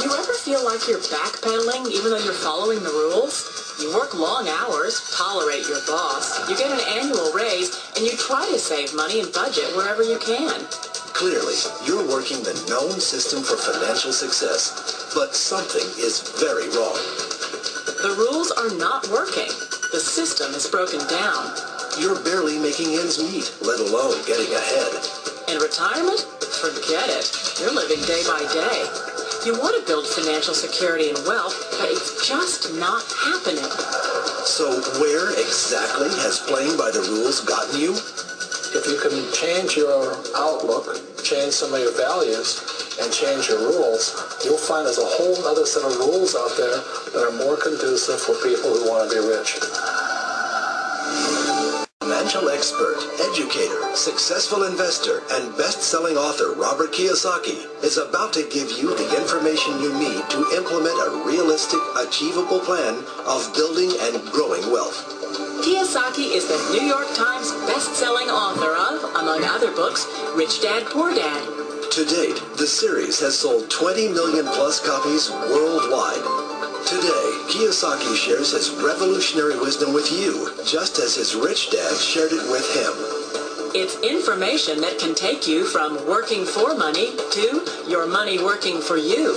Do you ever feel like you're backpedaling even though you're following the rules? You work long hours, tolerate your boss, you get an annual raise, and you try to save money and budget wherever you can. Clearly, you're working the known system for financial success, but something is very wrong. The rules are not working. The system is broken down. You're barely making ends meet, let alone getting ahead. In retirement? Forget it. You're living day by day. You want to build financial security and wealth, but it's just not happening. So where exactly has playing by the rules gotten you? If you can change your outlook, change some of your values, and change your rules, you'll find there's a whole other set of rules out there that are more conducive for people who want to be rich. Financial expert, educator, successful investor, and best-selling author Robert Kiyosaki is about to give you the information you need to implement a realistic, achievable plan of building and growing wealth. Kiyosaki is the New York Times best-selling author of, among other books, Rich Dad, Poor Dad. To date, the series has sold 20 million plus copies worldwide. Today, Kiyosaki shares his revolutionary wisdom with you, just as his rich dad shared it with him. It's information that can take you from working for money to your money working for you.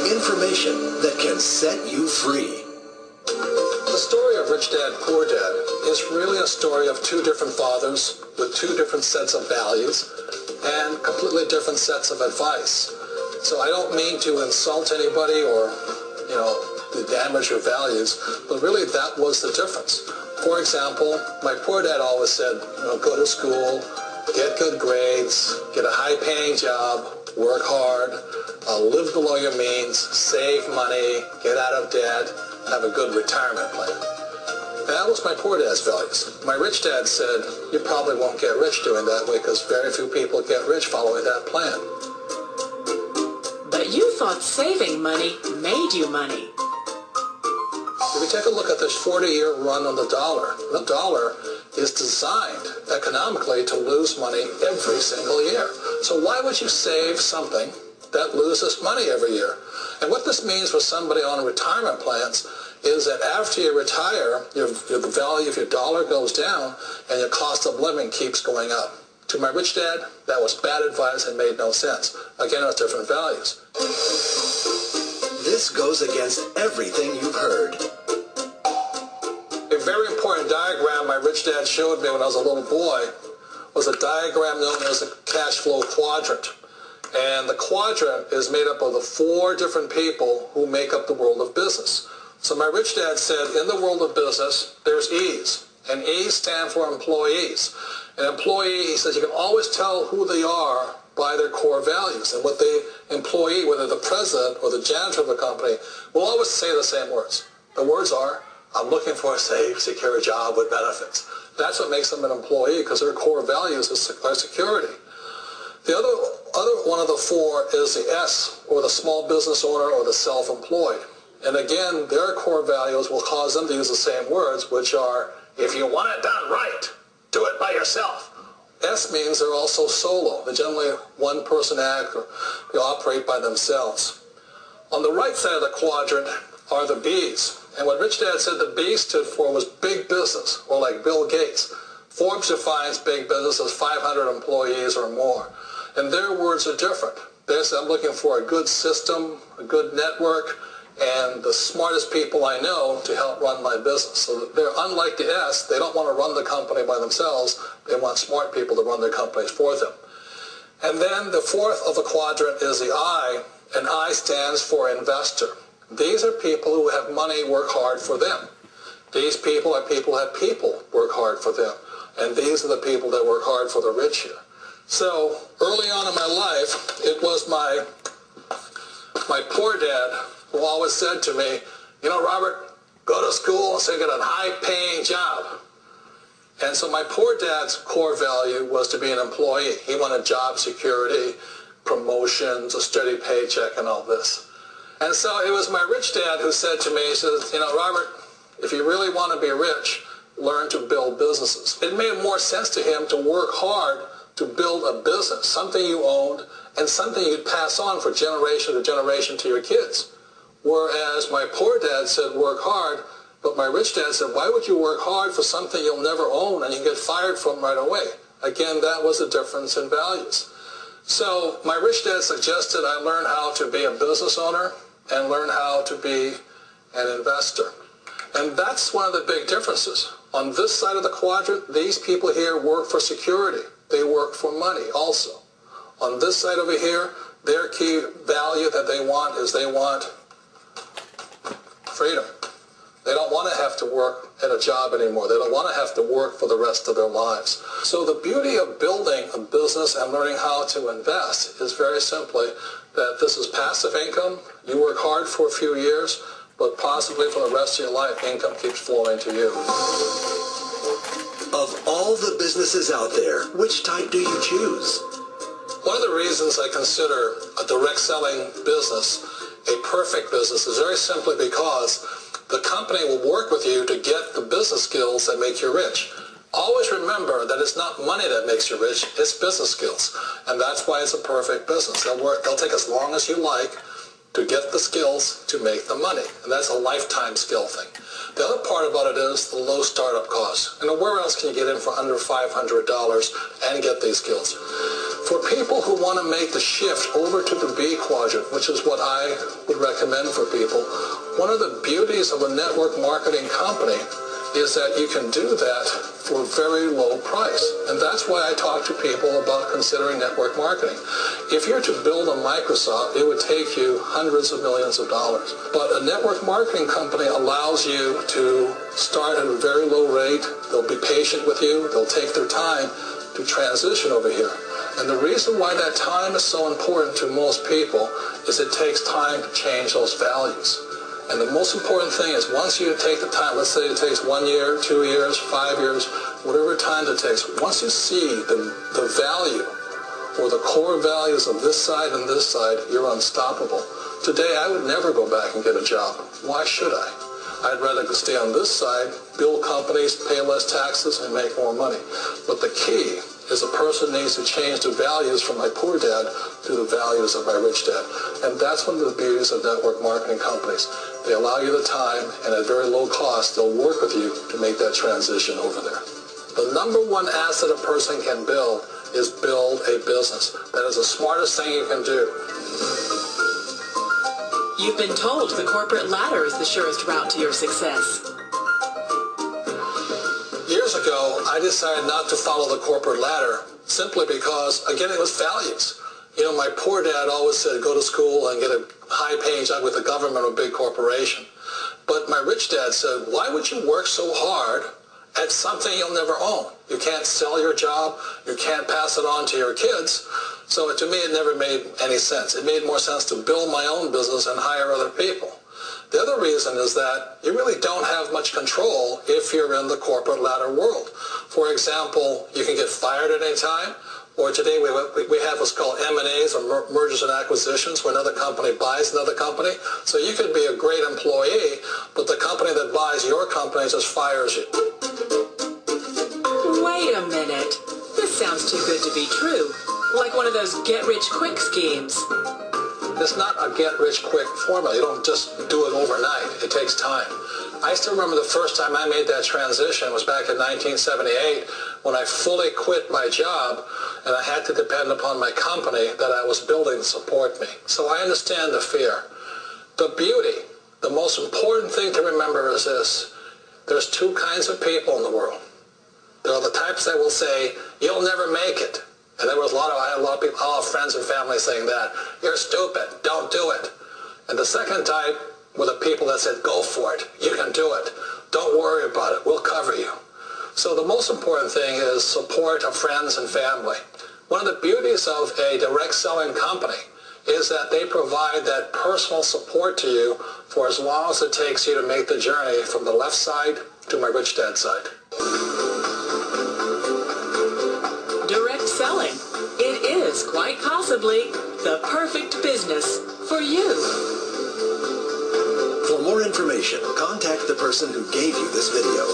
Information that can set you free. The story of Rich Dad, Poor Dad is really a story of two different fathers with two different sets of values and completely different sets of advice. So I don't mean to insult anybody or, to damage your values, but really that was the difference. For example, my poor dad always said, go to school, get good grades, get a high-paying job, work hard, live below your means, save money, get out of debt, have a good retirement plan. That was my poor dad's values. My rich dad said, you probably won't get rich doing that way because very few people get rich following that plan. But you thought saving money made you money. If you take a look at this 40-year run on the dollar is designed economically to lose money every single year. So why would you save something that loses money every year? And what this means for somebody on retirement plans is that after you retire, the value of your dollar goes down and your cost of living keeps going up. To my rich dad, that was bad advice and made no sense. Again, it was different values. This goes against everything you've heard. A very important diagram my rich dad showed me when I was a little boy was a diagram known as the cash flow quadrant. And the quadrant is made up of the four different people who make up the world of business. So my rich dad said, in the world of business, there's E's. And E's stand for employees. An employee, he says, you can always tell who they are by their core values. And what the employee, whether the president or the janitor of the company, will always say the same words. The words are, I'm looking for a safe, secure job with benefits. That's what makes them an employee, because their core values are security. The other one of the four is the S, or the small business owner or the self-employed. And again, their core values will cause them to use the same words, which are, if you want it done right, do it by yourself. S means they're also solo. They're generally one-person act, or they operate by themselves. On the right side of the quadrant are the B's. And what Rich Dad said the B stood for was big business, or like Bill Gates. Forbes defines big business as 500 employees or more. And their words are different. They say, I'm looking for a good system, a good network, and the smartest people I know to help run my business. So they're unlike the S. They don't want to run the company by themselves. They want smart people to run their companies for them. And then the fourth of the quadrant is the I, and I stands for investor. These are people who have money work hard for them. These people are people who have people work hard for them. And these are the people that work hard for the rich here. So early on in my life, it was my poor dad who always said to me, Robert, go to school so you get a high-paying job. And so my poor dad's core value was to be an employee. He wanted job security, promotions, a steady paycheck, and all this. And so it was my rich dad who said to me, he says, Robert, if you really want to be rich, learn to build businesses. It made more sense to him to work hard to build a business, something you owned and something you'd pass on for generation to generation to your kids. Whereas my poor dad said, work hard, but my rich dad said, why would you work hard for something you'll never own and you get fired from right away? Again, that was a difference in values. So my rich dad suggested I learn how to be a business owner and learn how to be an investor. And that's one of the big differences. On this side of the quadrant, these people here work for security. They work for money also. On this side over here, their key value that they want is they want freedom. They don't want to have to work at a job anymore. They don't want to have to work for the rest of their lives. So the beauty of building a business and learning how to invest is very simply that this is passive income. You work hard for a few years, but possibly for the rest of your life, income keeps flowing to you. Of all the businesses out there, which type do you choose? One of the reasons I consider a direct selling business a perfect business is very simply because the company will work with you to get the business skills that make you rich. Always remember that it's not money that makes you rich, it's business skills. And that's why it's a perfect business. They'll take as long as you like to get the skills to make the money. And that's a lifetime skill thing. The other part about it is the low startup cost. And where else can you get in for under $500 and get these skills? For people who want to make the shift over to the B quadrant, which is what I would recommend for people, one of the beauties of a network marketing company is that you can do that for a very low price. And that's why I talk to people about considering network marketing. If you're to build a Microsoft, it would take you hundreds of millions of dollars. But a network marketing company allows you to start at a very low rate. They'll be patient with you. They'll take their time to transition over here. And the reason why that time is so important to most people is it takes time to change those values. And the most important thing is once you take the time, let's say it takes 1 year, 2 years, 5 years, whatever time it takes, once you see the value or the core values of this side and this side, you're unstoppable. Today, I would never go back and get a job. Why should I? I'd rather stay on this side, build companies, pay less taxes, and make more money. But the key is a person needs to change the values from my poor dad to the values of my rich dad. And that's one of the beauties of network marketing companies. They allow you the time, and at very low cost, they'll work with you to make that transition over there. The number one asset a person can build is build a business. That is the smartest thing you can do. You've been told the corporate ladder is the surest route to your success. Years ago, I decided not to follow the corporate ladder simply because, again, it was values. You know, my poor dad always said, go to school and get a high-paying job with the government or a big corporation. But my rich dad said, why would you work so hard at something you'll never own? You can't sell your job. You can't pass it on to your kids. So to me, it never made any sense. It made more sense to build my own business and hire other people. The other reason is that you really don't have much control if you're in the corporate ladder world. For example, you can get fired at any time, or today we have what's called M&As, or mergers and acquisitions, where another company buys another company. So you could be a great employee, but the company that buys your company just fires you. Wait a minute. This sounds too good to be true. Like one of those get-rich-quick schemes. It's not a get-rich-quick formula. You don't just do it overnight. It takes time. I still remember the first time I made that transition was back in 1978 when I fully quit my job and I had to depend upon my company that I was building to support me. So I understand the fear. The beauty, the most important thing to remember is this. There's two kinds of people in the world. There are the types that will say, you'll never make it. And there was I had a lot of people, all friends and family saying that. You're stupid. Don't do it. And the second type were the people that said, go for it. You can do it. Don't worry about it. We'll cover you. So the most important thing is support of friends and family. One of the beauties of a direct selling company is that they provide that personal support to you for as long as it takes you to make the journey from the left side to my rich dad side. Direct selling. It is quite possibly the perfect business for you. For more information, contact the person who gave you this video.